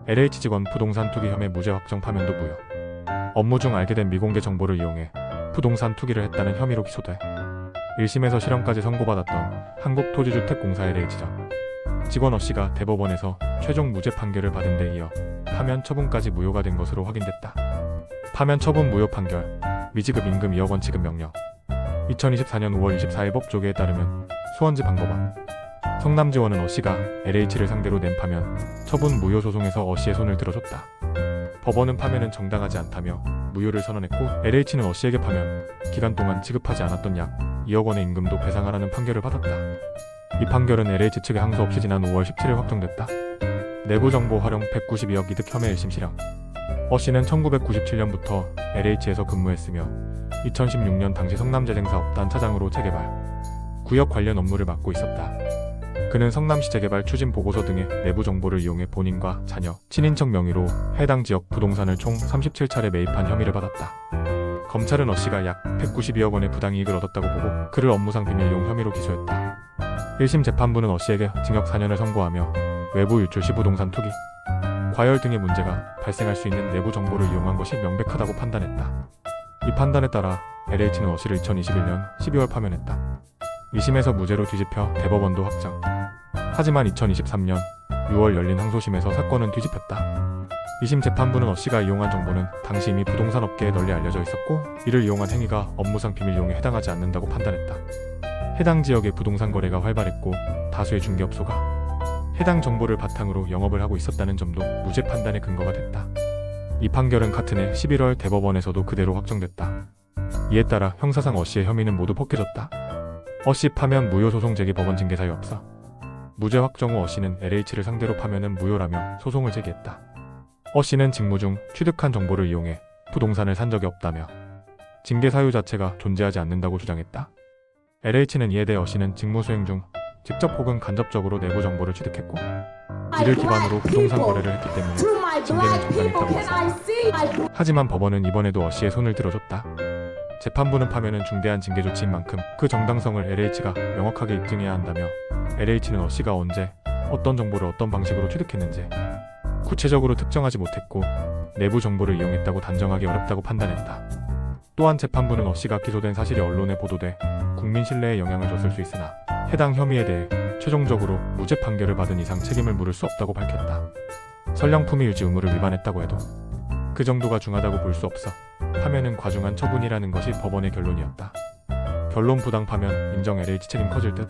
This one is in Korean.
LH 직원 부동산 투기 혐의 무죄 확정 파면도 무효. 업무 중 알게 된 미공개 정보를 이용해 부동산 투기를 했다는 혐의로 기소돼 1심에서 실형까지 선고받았던 한국토지주택공사 LH장 직원 O'씨가 대법원에서 최종 무죄 판결을 받은 데 이어 파면 처분까지 무효가 된 것으로 확인됐다. 파면 처분 무효 판결, 미지급 임금 2억 원 지급 명령. 2024년 5월 24일 법조계에 따르면 수원지 방법원 성남지원은 O'씨가 LH를 상대로 낸 파면 처분 무효 소송에서 O'씨의 손을 들어줬다. 법원은 파면은 정당하지 않다며 무효를 선언했고 LH는 O'씨에게 파면 기간 동안 지급하지 않았던 약 2억 원의 임금도 배상하라는 판결을 받았다. 이 판결은 LH 측의 항소 없이 지난 5월 17일 확정됐다. 내부정보 활용 192억 이득 혐의 1심 실형. O'씨는 1997년부터 LH에서 근무했으며 2016년 당시 성남재생사업단 차장으로 재개발, 구역 관련 업무를 맡고 있었다. 그는 성남시 재개발 추진 보고서 등의 내부 정보를 이용해 본인과 자녀, 친인척 명의로 해당 지역 부동산을 총 37차례 매입한 혐의를 받았다. 검찰은 O'씨가 약 192억 원의 부당이익을 얻었다고 보고 그를 업무상 비밀이용 혐의로 기소했다. 1심 재판부는 O'씨에게 징역 4년을 선고하며 외부 유출 시 부동산 투기, 과열 등의 문제가 발생할 수 있는 내부 정보를 이용한 것이 명백하다고 판단했다. 이 판단에 따라 LH는 O'씨를 2021년 12월 파면했다. 2심에서 무죄로 뒤집혀 대법원도 확정. 하지만 2023년 6월 열린 항소심에서 사건은 뒤집혔다. 2심 재판부는 O'씨가 이용한 정보는 당시 이미 부동산 업계에 널리 알려져 있었고 이를 이용한 행위가 업무상 비밀이용에 해당하지 않는다고 판단했다. 해당 지역의 부동산 거래가 활발했고 다수의 중개업소가 해당 정보를 바탕으로 영업을 하고 있었다는 점도 무죄 판단의 근거가 됐다. 이 판결은 같은 해 11월 대법원에서도 그대로 확정됐다. 이에 따라 형사상 O'씨의 혐의는 모두 벗겨졌다. O'씨 파면 무효 소송 제기 법원 징계 사유 없어. 무죄 확정 후 O'씨는 LH를 상대로 파면은 무효라며 소송을 제기했다. O'씨는 직무 중 취득한 정보를 이용해 부동산을 산 적이 없다며 징계 사유 자체가 존재하지 않는다고 주장했다. LH는 이에 대해 O'씨는 직무 수행 중 직접 혹은 간접적으로 내부 정보를 취득했고 이를 기반으로 부동산 거래를 했기 때문에 징계는 중단했다고 했다. 하지만 법원은 이번에도 O'씨의 손을 들어줬다. 재판부는 파면은 중대한 징계 조치인 만큼 그 정당성을 LH가 명확하게 입증해야 한다며 LH는 O'씨가 언제 어떤 정보를 어떤 방식으로 취득했는지 구체적으로 특정하지 못했고 내부 정보를 이용했다고 단정하기 어렵다고 판단했다. 또한 재판부는 O'씨가 기소된 사실이 언론에 보도돼 국민 신뢰에 영향을 줬을 수 있으나 해당 혐의에 대해 최종적으로 무죄 판결을 받은 이상 책임을 물을 수 없다고 밝혔다. 선량품위 유지 의무를 위반했다고 해도 그 정도가 중하다고 볼 수 없어 파면은 과중한 처분이라는 것이 법원의 결론이었다. 결론 부당 파면 인정 LH 책임 커질 듯.